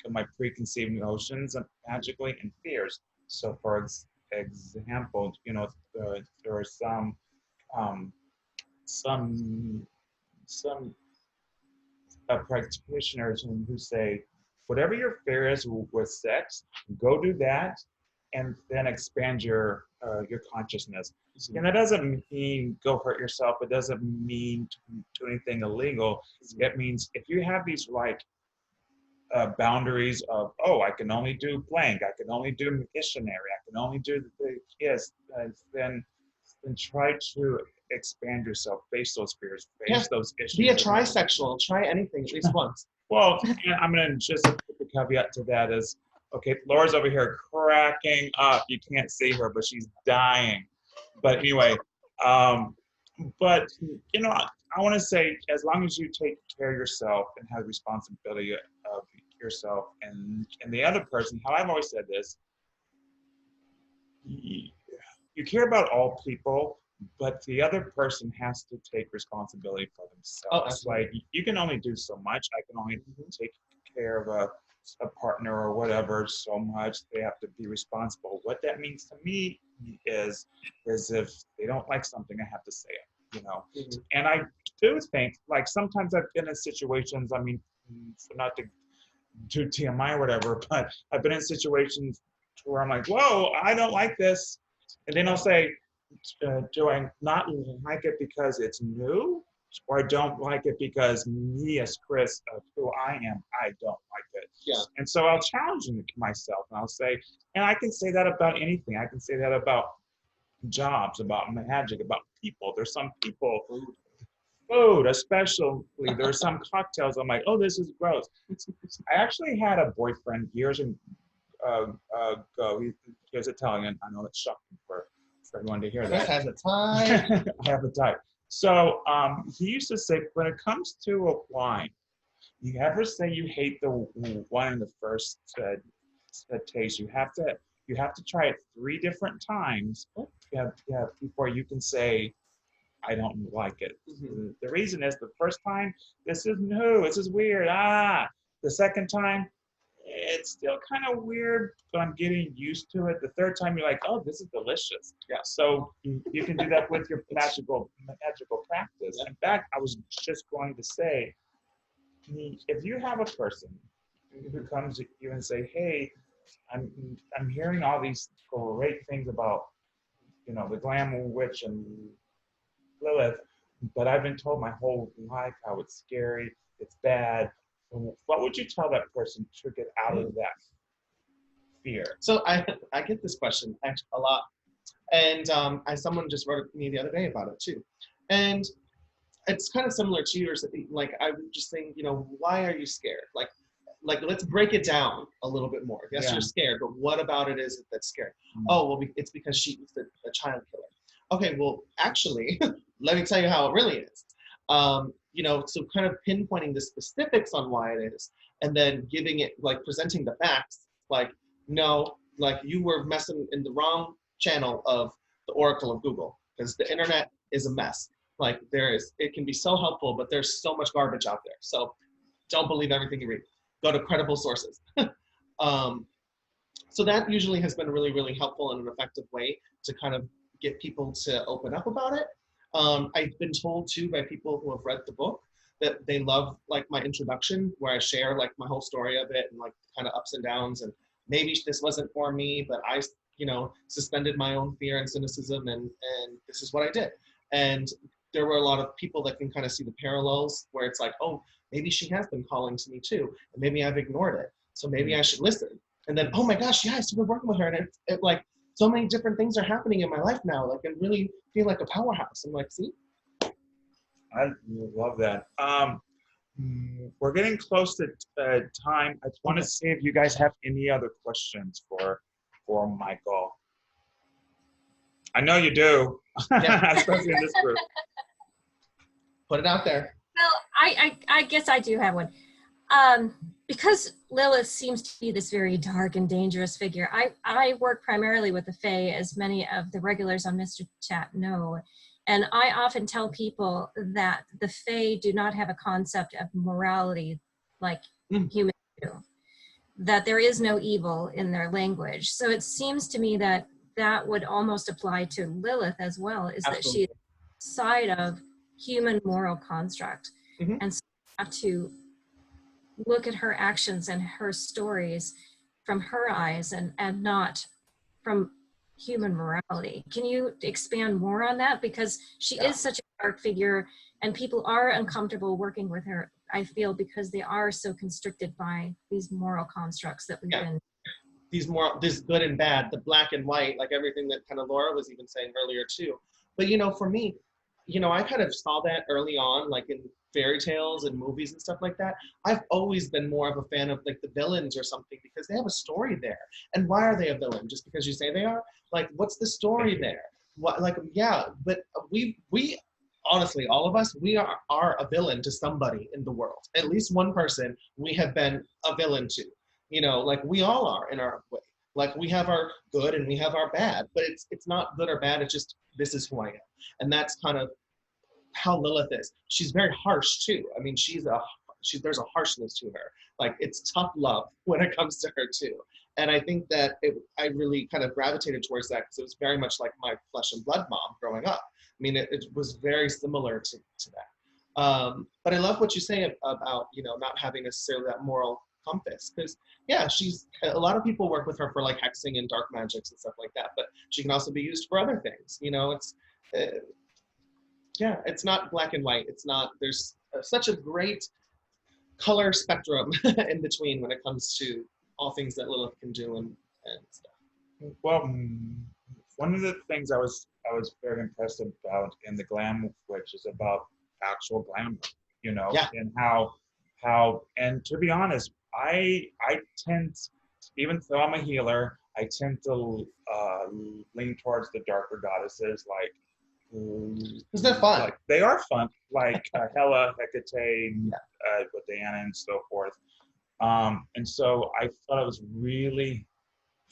my preconceived notions magically and fears. So, for example, there are some practitioners who say, whatever your fear is with sex, go do that, and then expand your consciousness. And that doesn't mean go hurt yourself. It doesn't mean do anything illegal. It means if you have these like boundaries of, I can only do blank, I can only do missionary, I can only do the kiss, then try to expand yourself, face those fears, face those issues. Be a trisexual, try anything at least once. Well, I'm going to just put the caveat to that is, okay, Laura's over here cracking up. You can't see her, but she's dying. But anyway, I want to say, as long as you take care of yourself and have responsibility of yourself and the other person, how I've always said this, you care about all people, but the other person has to take responsibility for themselves. Like you can only do so much. I can only take care of a partner or whatever so much. They have to be responsible. What that means to me is if they don't like something, I have to say it, And I do think, like, sometimes I've been in situations, not to do TMI or whatever, but I've been in situations where I'm like, whoa, I don't like this. And then I'll say, do I not like it because it's new? Or I don't like it because me as Chris, of who I am, I don't like it. Yeah. And so I'll challenge myself and I'll say, and I can say that about anything. I can say that about jobs, about magic, about people. There's some people food, especially. There are some cocktails. I'm like, oh, this is gross. I actually had a boyfriend years ago. He was Italian. I know it's shocking for everyone to hear Chris that. has a tie. I have a type. So he used to say, when it comes to a wine, you ever say you hate the wine in the first taste, you have to try it 3 different times. Before you can say, I don't like it. Mhm. The reason is the first time, this is new, this is weird. The second time, it's still kind of weird, but I'm getting used to it. The third time, you're like, oh, this is delicious. Yeah. So you can do that with your magical practice. Yeah. In fact, I was just going to say, if you have a person who comes to you and say, hey, I'm hearing all these great things about, the Glam Witch and Lilith, but I've been told my whole life how it's scary, it's bad. What would you tell that person to get out of that fear? So I get this question actually a lot, and someone just wrote me the other day about it too, and it's kind of similar to yours. Like I was just saying, why are you scared? Like let's break it down a little bit more. Yes, you're scared, but what about it is that's scary? Oh, well, it's because she was a child killer. Okay, well, actually, let me tell you how it really is. So kind of pinpointing the specifics on why it is, and then giving it, like presenting the facts, like, no, like you were messing in the wrong channel of the Oracle of Google, because the internet is a mess. Like it can be so helpful, but there's so much garbage out there. So don't believe everything you read. Go to credible sources. So that usually has been a really, really helpful and an effective way to kind of get people to open up about it. I've been told too by people who have read the book that they love like my introduction where I share like my whole story of it and like kind of ups and downs, and maybe this wasn't for me, but I, suspended my own fear and cynicism, and this is what I did. And there were a lot of people that can kind of see the parallels where it's like, oh, maybe she has been calling to me too, and maybe I've ignored it. So maybe I should listen. And then, oh my gosh, yeah, I started working with her, and it like so many different things are happening in my life now. Like I really feel like a powerhouse. I'm like, see? I love that. We're getting close to time. I just want to see if you guys have any other questions for Michael. I know you do, Yeah. especially in this group. Put it out there. Well, I guess I do have one. Because Lilith seems to be this very dark and dangerous figure, I work primarily with the Fae, as many of the regulars on Mr. Chat know. And I often tell people that the Fae do not have a concept of morality like humans do, that there is no evil in their language. So it seems to me that that would almost apply to Lilith as well, is Absolutely. that she's side of human moral construct. Mm-hmm. And so you have to look at her actions and her stories from her eyes and not from human morality. Can you expand more on that? Because she is such a dark figure, and people are uncomfortable working with her, I feel, because they are so constricted by these moral constructs that we've been. This good and bad, the black and white, like everything that kind of Laura was even saying earlier too. But for me, I kind of saw that early on, like in fairy tales and movies and stuff like that. I've always been more of a fan of like the villains or something, because they have a story there. And why are they a villain? Just because you say they are? Like, what's the story there? What, like, yeah, but we honestly, all of us, we are a villain to somebody in the world. At least one person we have been a villain to. Like we all are in our way. Like we have our good and we have our bad, but it's not good or bad. It's just, this is who I am. And that's kind of how Lilith is. She's very harsh too. I mean, there's a harshness to her. Like it's tough love when it comes to her too. And I think that I really kind of gravitated towards that because it was very much like my flesh and blood mom growing up. I mean, it was very similar to that. But I love what you say about, not having necessarily that moral compass, because a lot of people work with her for like hexing and dark magics and stuff like that, but she can also be used for other things. It's not black and white. It's not, there's such a great color spectrum in between when it comes to all things that Lilith can do and stuff. Well, one of the things I was very impressed about in the Glam Witch is about actual glamour, you know, Yeah. and and to be honest, I tend, even though I'm a healer, I tend to lean towards the darker goddesses, like Because they're fun. like they are fun, like Hela, Hecate, Yeah. with Diana and so forth. And so I thought it was really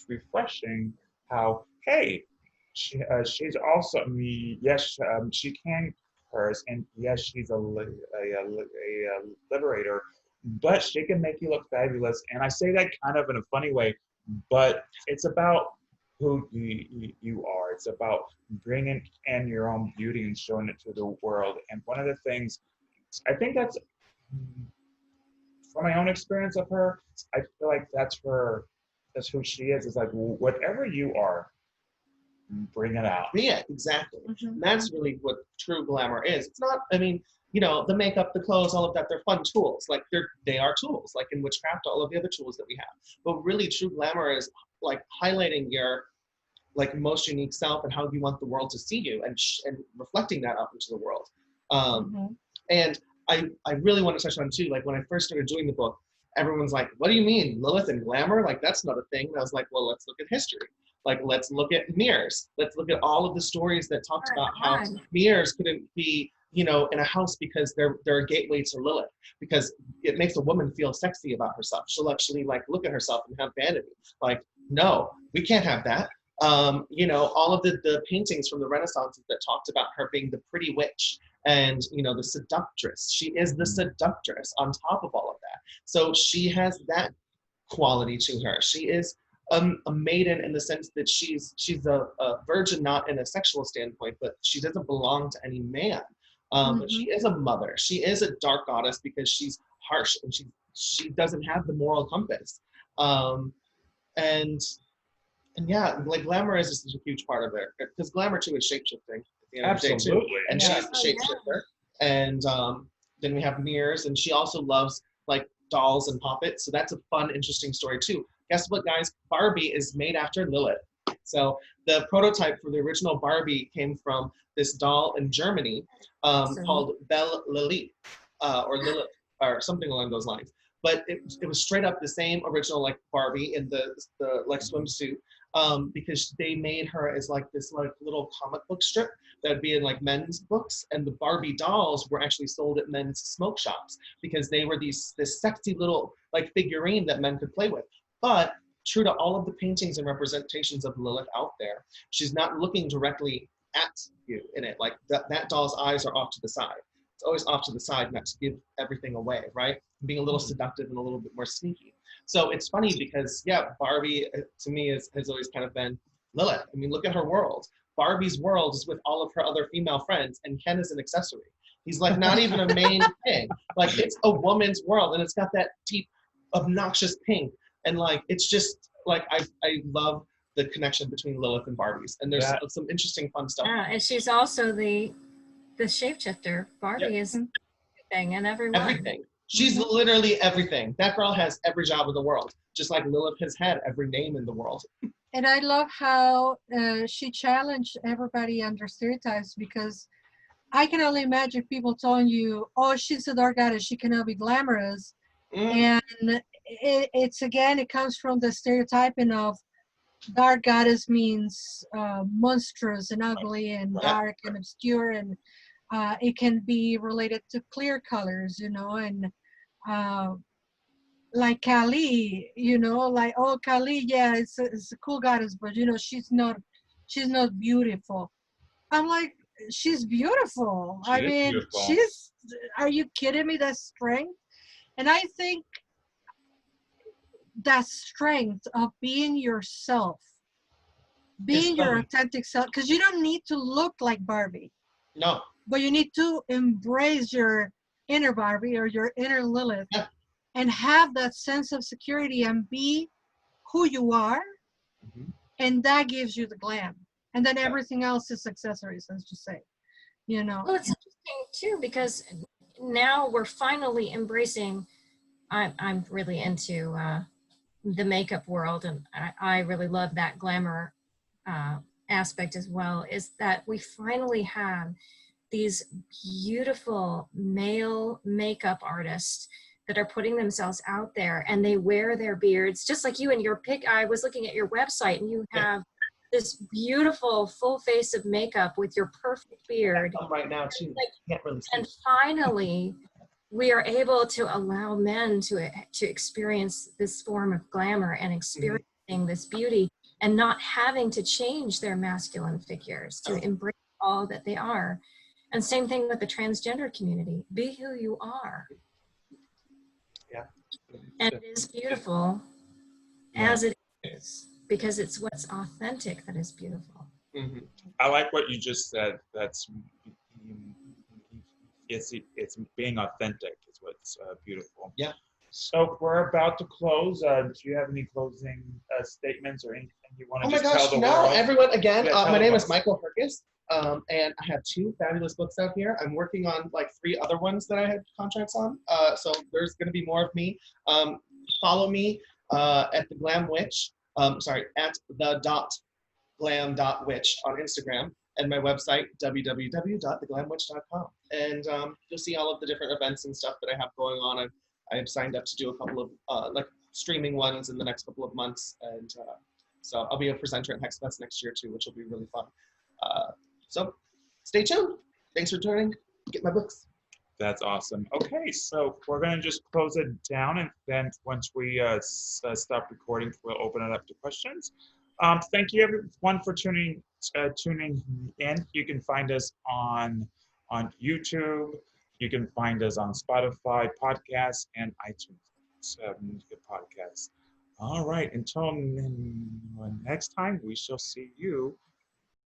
refreshing how, hey, she's also me. Yes, she can curse, and yes, she's a liberator, but she can make you look fabulous. And I say that kind of in a funny way, but it's about who you are. It's about bringing in your own beauty and showing it to the world. And one of the things, I think that's from my own experience of her, I feel like that's her, that's who she is. It's like, whatever you are, bring it out. Yeah, exactly. Mhm. That's really what true glamour is. It's not, I mean, you know, the makeup, the clothes, all of that, they're fun tools. Like they are tools, like in witchcraft, all of the other tools that we have. But really true glamour is like highlighting your like most unique self and how you want the world to see you, and reflecting that up into the world. Mhm. And I really want to touch on too, like when I first started doing the book, everyone's like, what do you mean, Lilith and glamour? Like that's not a thing. And I was like, well, let's look at history. Like let's look at mirrors. Let's look at all of the stories that talked about how mirrors couldn't be, you know, in a house because they're a gateway to Lilith, because it makes a woman feel sexy about herself. She'll actually like look at herself and have vanity. Like, no, we can't have that. You know, all of the paintings from the Renaissance that talked about her being the pretty witch and, you know, the seductress. She is the seductress on top of all of that. So she has that quality to her. She is a maiden in the sense that she's a virgin, not in a sexual standpoint, but she doesn't belong to any man. But she is a mother. She is a dark goddess because she's harsh and she doesn't have the moral compass. And yeah, like glamour is just a huge part of it, because glamour too is shapeshifting at the end of the day too. Absolutely. And Yeah. she's the shapeshifter. And then we have mirrors, and she also loves like dolls and puppets. So that's a fun, interesting story too. Guess what, guys? Barbie is made after Lilith. So the prototype for the original Barbie came from this doll in Germany called Belle Lilith, or Lilith, or something along those lines. But it was straight up the same original like Barbie in the like swimsuit, because they made her as like this like little comic book strip that would be in like men's books, and the Barbie dolls were actually sold at men's smoke shops because they were this sexy little like figurine that men could play with. But true to all of the paintings and representations of Lilith out there, she's not looking directly at you in it. Like that doll's eyes are off to the side. It's always off to the side, not to give everything away, right? Being a little seductive and a little bit more sneaky. So it's funny because, yeah, Barbie to me has always kind of been Lilith. I mean, look at her world. Barbie's world is with all of her other female friends, and Ken is an accessory. He's like not even a main thing. Like it's a woman's world, and it's got that deep, obnoxious pink. And like, it's just like, I love the connection between Lilith and Barbies. And there's some interesting fun stuff. Yeah, and she's also the shapeshifter. Barbie is everything and everyone. Everything. She's literally everything. That girl has every job in the world, just like Lilith has had every name in the world. And I love how she challenged everybody under stereotypes, because I can only imagine people telling you, oh, she's a dark goddess, she cannot be glamorous. And it's again, it comes from the stereotyping of dark goddess means monstrous and ugly and dark and obscure, and it can be related to clear colors, you know, and like Kali, you know, like, oh, Kali, yeah, it's a cool goddess, but you know, she's not beautiful. I'm like, she's beautiful. She I is mean, beautiful. are you kidding me? That's strength. And I think that strength of being yourself, being your authentic self, because you don't need to look like Barbie. No. But you need to embrace your inner Barbie or your inner Lilith, and have that sense of security and be who you are. And that gives you the glam. And then everything else is accessories, let's just say, you know. Well, it's interesting too, because now we're finally embracing, I'm really into the makeup world, and I really love that glamour aspect as well, is that we finally have these beautiful male makeup artists that are putting themselves out there, and they wear their beards just like you in your pic. I was looking at your website, and you have this beautiful full face of makeup with your perfect beard. Right now too. Can't really see. And finally, we are able to allow men to experience this form of glamour and experiencing this beauty, and not having to change their masculine figures, to embrace all that they are. And same thing with the transgender community. Be who you are. Yeah. And it is beautiful as it is, because it's what's authentic that is beautiful. Mm-hmm. I like what you just said. It's being authentic is what's beautiful. Yeah. So we're about to close. Do you have any closing statements or anything you want to tell the no, world? everyone, again, Yeah, my name is Michael Herkes, and I have 2 fabulous books out here. I'm working on like 3 other ones that I had contracts on, so there's going to be more of me. Follow me at the Glam Witch, at the .glam.witch on Instagram, and my website, www.theglamwitch.com. And you'll see all of the different events and stuff that I have going on. I've signed up to do a couple of like streaming ones in the next couple of months, and so I'll be a presenter at HexFest next year too, which will be really fun. So stay tuned. Thanks for joining. Get my books. That's awesome. Okay, so we're going to just close it down, and then once we stop recording, we'll open it up to questions. Thank you everyone for tuning in. You can find us on YouTube. You can find us on Spotify podcasts and iTunes podcasts. All right, until next time, we shall see you